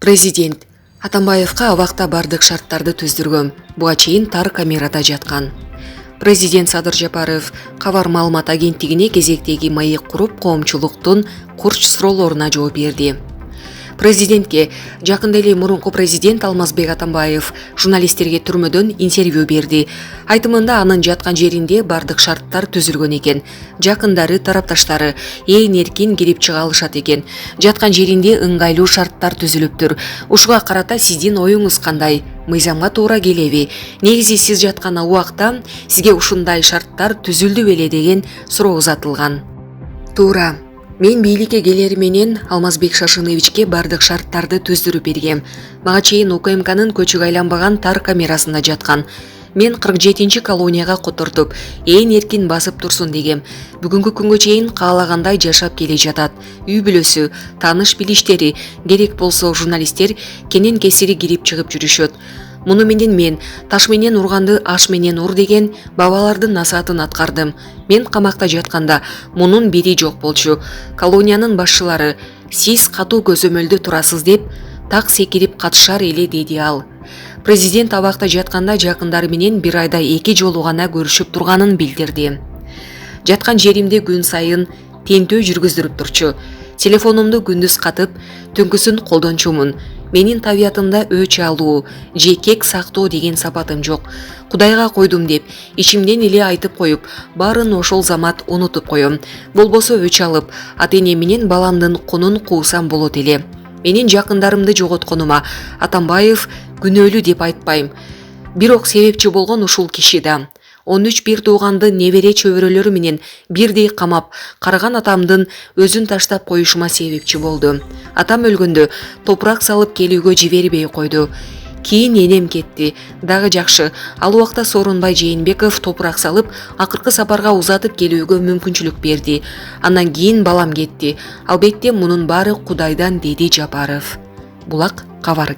Президент Атамбаевка абакта бардык шарттарды түздүргөм. Буга чейин тар камерада жаткан. Президент Садыр Жапаров Кабар маалымат агенттигине кезектеги маек куруп коомчулуктун курч суроолоруна жооп берди. Президентке жакында эле мурунку президент Алмазбек Атамбаев журналисттерге түрмөдөн интервью берди. Айтымында анын жаткан жеринде бардык шарттар түзүлгөн экен. Жакындары, тарапташтары ээн эркин кирип чыга алышат экен. Жаткан жеринде ыңгайлуу шарттар түзүлүптүр. Ушуга карата сиздин оюңуз кандай? Мыйзамга туура келеби? Негизи сиз жаткан убакта сизге ушундай шарттар түзүлдү беле деген суроо узатылган. Туура. Мен бийликке келери менен Алмазбек Шашыновичке бардык шарттарды түздүрүп бергем. Мага чейин УКМКнын көчүгө айланбаган тар камерасында жаткан. Мен 47-чи колонияга котортуп, ээн эркин басып турсун дегем. Бүгүнкү күнгө чейин каалагандай жашап келе жатат. Үй бүлөсү, тааныш билиштери, керек болсо журналисттер кенен кесири кирип чыгып жүрүшөт. Муну менен мен таш менен урганды аш менен ур деген бабалардын насаатын аткардым. Мен камакта жатканда мунун бири жок болчу. Колониянын башчылары сиз катуу көзөмөлдө турасыз деп так секирип катышар эле деди ал. Президент абакта жатканда жакындары менен бир айда 2 жолу гана көрүшүп турганын билдирди. Жаткан жеримде күн сайын тентөө жүргүздүрүп турчу. Телефонумду күндүз катып, түнкүсүн колдончумун. Менин табиятымда өч алуу, же кек сактоо деген сапатым жок. Кудайга койдум деп, ичимден эле айтып коюп, баарын ошол замат унутуп коем. Болбосо өч алып, ата-эне менен баламдын кунун куусам болот эле. Менин жакындарымды жоготконума Атамбаев күнөөлүү деп айтпайм. Бирок себепчи болгон ушул киши да. 13 бир тууганды небере чөбөрөлөрү менен бирдей камап, караган атамдын өзүн таштап коюшума себепчи болду. Атам өлгөндө топурак салып келүүгө жибербей койду. Кийин энем кетти. Дагы жакшы, ал убакта Сооронбай Жээнбеков топурак салып, акыркы сапарга узатып келүүгө мүмкүнчүлүк берди. Андан кийин балам кетти. Албетте мунун баары Кудайдан, деди Жапаров. Булак Кабар